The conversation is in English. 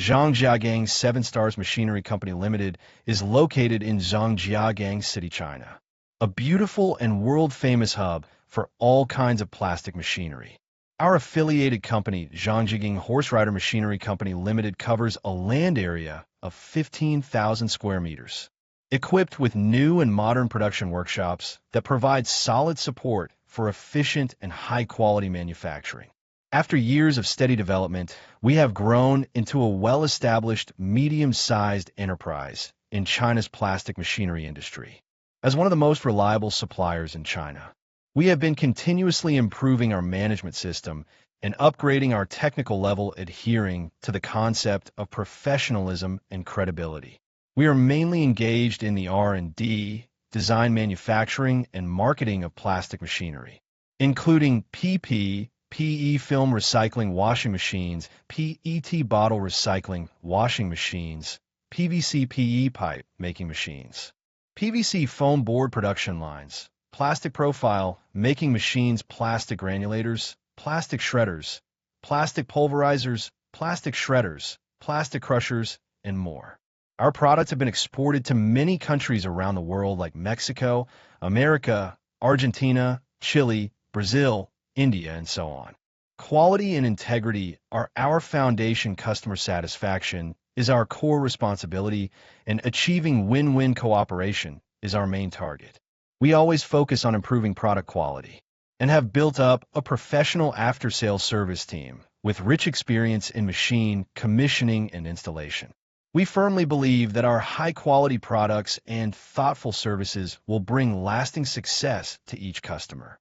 Zhangjiagang Sevenstars Machinery Company Limited is located in Zhangjiagang City, China, a beautiful and world-famous hub for all kinds of plastic machinery. Our affiliated company, Zhangjiagang Horse Rider Machinery Company Limited, covers a land area of 15,000 square meters, equipped with new and modern production workshops that provide solid support for efficient and high-quality manufacturing. After years of steady development, we have grown into a well-established, medium-sized enterprise in China's plastic machinery industry. As one of the most reliable suppliers in China, we have been continuously improving our management system and upgrading our technical level, adhering to the concept of professionalism and credibility. We are mainly engaged in the R&D, design, manufacturing, and marketing of plastic machinery, including PP, PE film recycling washing machines, PET bottle recycling washing machines, PVC PE pipe making machines, PVC foam board production lines, plastic profile making machines, plastic granulators, plastic shredders, plastic pulverizers, plastic shredders, plastic crushers, and more. Our products have been exported to many countries around the world like Mexico, America, Argentina, Chile, Brazil, India, and so on. Quality and integrity are our foundation. Customer satisfaction is our core responsibility, and achieving win-win cooperation is our main target. We always focus on improving product quality and have built up a professional after-sales service team with rich experience in machine commissioning and installation. We firmly believe that our high-quality products and thoughtful services will bring lasting success to each customer.